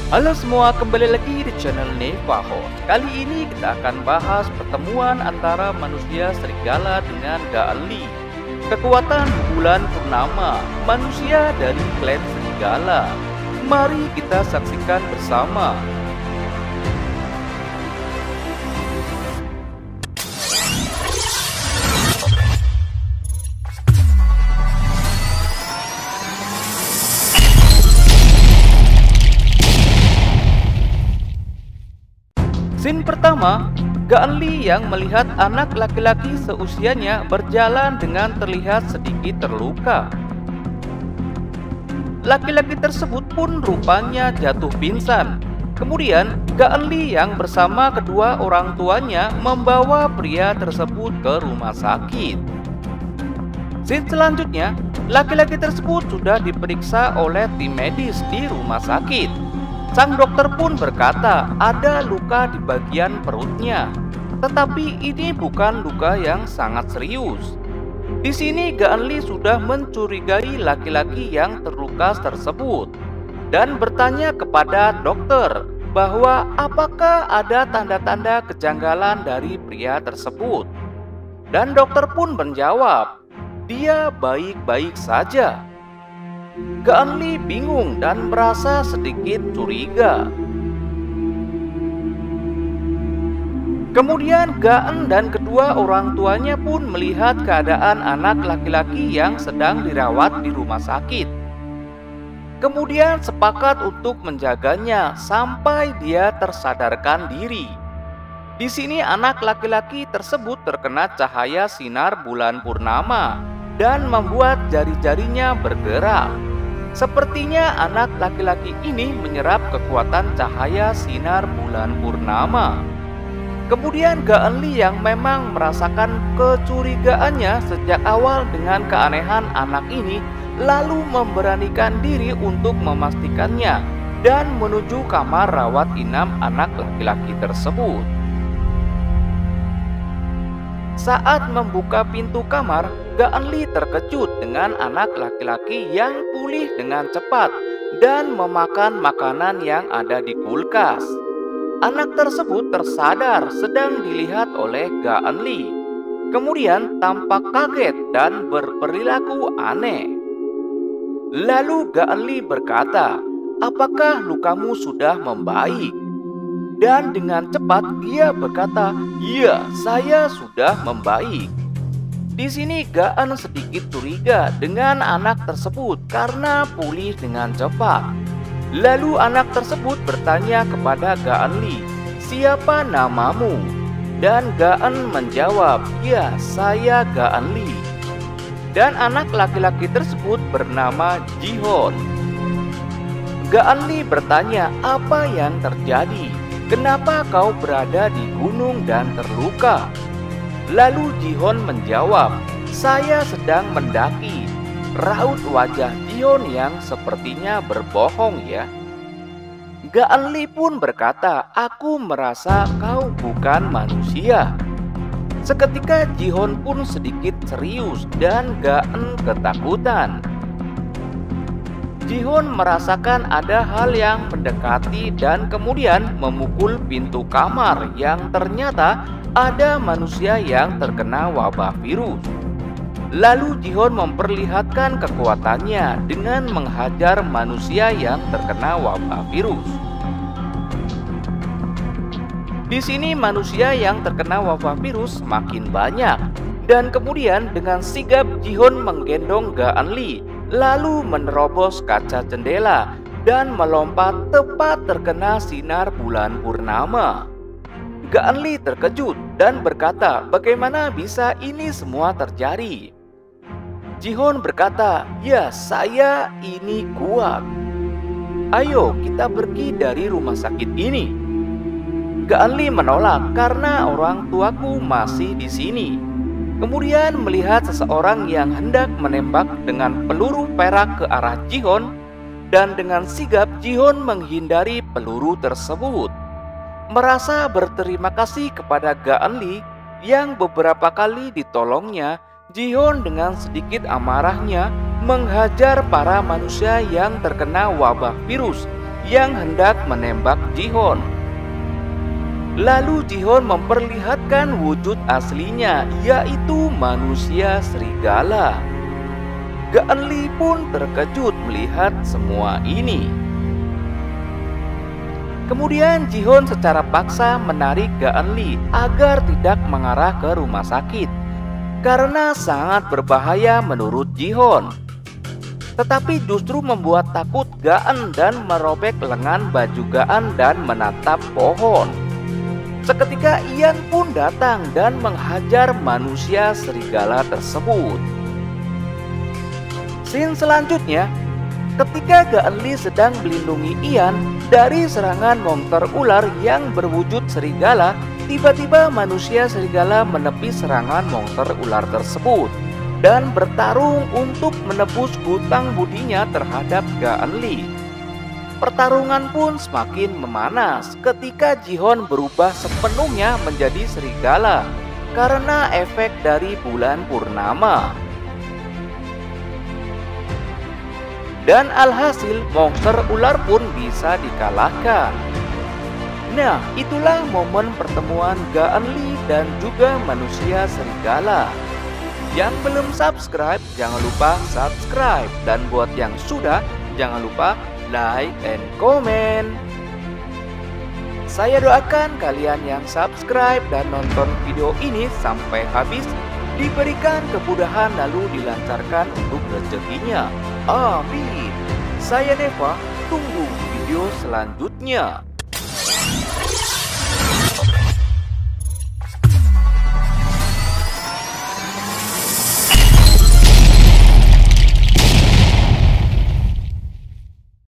Halo semua, kembali lagi di channel Neva Host. Kali ini kita akan bahas pertemuan antara manusia serigala dengan Gaanli. Kekuatan bulan purnama, manusia dari klan serigala. Mari kita saksikan bersama. Scene pertama, Gaanli yang melihat anak laki-laki seusianya berjalan dengan terlihat sedikit terluka. Laki-laki tersebut pun rupanya jatuh pingsan. Kemudian, Gaanli yang bersama kedua orang tuanya membawa pria tersebut ke rumah sakit. Scene selanjutnya, laki-laki tersebut sudah diperiksa oleh tim medis di rumah sakit. Sang dokter pun berkata ada luka di bagian perutnya, tetapi ini bukan luka yang sangat serius. Di sini Gaanli sudah mencurigai laki-laki yang terluka tersebut dan bertanya kepada dokter bahwa apakah ada tanda-tanda kejanggalan dari pria tersebut. Dan dokter pun menjawab, dia baik-baik saja. Gaanli bingung dan merasa sedikit curiga. Kemudian Gaan dan kedua orang tuanya pun melihat keadaan anak laki-laki yang sedang dirawat di rumah sakit. Kemudian sepakat untuk menjaganya sampai dia tersadarkan diri. Di sini anak laki-laki tersebut terkena cahaya sinar bulan purnama dan membuat jari-jarinya bergerak. Sepertinya anak laki-laki ini menyerap kekuatan cahaya sinar bulan purnama. Kemudian Gaanli yang memang merasakan kecurigaannya sejak awal dengan keanehan anak ini, lalu memberanikan diri untuk memastikannya dan menuju kamar rawat inap anak laki-laki tersebut. Saat membuka pintu kamar, Gaanli terkejut dengan anak laki-laki yang pulih dengan cepat dan memakan makanan yang ada di kulkas. Anak tersebut tersadar sedang dilihat oleh Gaanli. Kemudian tampak kaget dan berperilaku aneh. Lalu Gaanli berkata, "Apakah lukamu sudah membaik?" Dan dengan cepat dia berkata, "Iya, saya sudah membaik." Di sini Gaan sedikit curiga dengan anak tersebut karena pulih dengan cepat. Lalu anak tersebut bertanya kepada Gaanli, "Siapa namamu?" Dan Gaan menjawab, "Ya, saya Gaanli." Dan anak laki-laki tersebut bernama Jihon. Gaanli bertanya, "Apa yang terjadi? Kenapa kau berada di gunung dan terluka?" Lalu Jihon menjawab, "Saya sedang mendaki." Raut wajah Jihon yang sepertinya berbohong ya. Gaanli pun berkata, "Aku merasa kau bukan manusia." Seketika Jihon pun sedikit serius dan Gaan ketakutan. Jihon merasakan ada hal yang mendekati dan kemudian memukul pintu kamar yang ternyata ada manusia yang terkena wabah virus. Lalu Jihon memperlihatkan kekuatannya dengan menghajar manusia yang terkena wabah virus. Di sini manusia yang terkena wabah virus makin banyak dan kemudian dengan sigap Jihon menggendong Gaanli lalu menerobos kaca jendela dan melompat tepat terkena sinar bulan purnama. Gaanli terkejut dan berkata, "Bagaimana bisa ini semua terjadi?" Jihon berkata, "Ya, saya ini kuat. Ayo kita pergi dari rumah sakit ini." Gaanli menolak karena orang tuaku masih di sini. Kemudian melihat seseorang yang hendak menembak dengan peluru perak ke arah Jihon, dan dengan sigap Jihon menghindari peluru tersebut. Merasa berterima kasih kepada Gaanli yang beberapa kali ditolongnya, Jihon dengan sedikit amarahnya menghajar para manusia yang terkena wabah virus yang hendak menembak Jihon. Lalu Jihon memperlihatkan wujud aslinya, yaitu manusia serigala. Geunli pun terkejut melihat semua ini. Kemudian Jihon secara paksa menarik Geunli agar tidak mengarah ke rumah sakit, karena sangat berbahaya menurut Jihon. Tetapi justru membuat takut Gaan dan merobek lengan baju Gaan dan menatap pohon. Seketika Ian pun datang dan menghajar manusia serigala tersebut. Scene selanjutnya, ketika Geunli sedang melindungi Ian dari serangan monster ular yang berwujud serigala, tiba-tiba manusia serigala menepis serangan monster ular tersebut dan bertarung untuk menebus hutang budinya terhadap Geunli. Pertarungan pun semakin memanas ketika Jihon berubah sepenuhnya menjadi serigala karena efek dari bulan purnama. Dan alhasil monster ular pun bisa dikalahkan. Nah, itulah momen pertemuan Geunli dan juga manusia serigala. Yang belum subscribe, jangan lupa subscribe. Dan buat yang sudah, jangan lupa like and comment. Saya doakan kalian yang subscribe dan nonton video ini sampai habis diberikan kemudahan lalu dilancarkan untuk rezekinya. Amin. Saya Neva, tunggu video selanjutnya.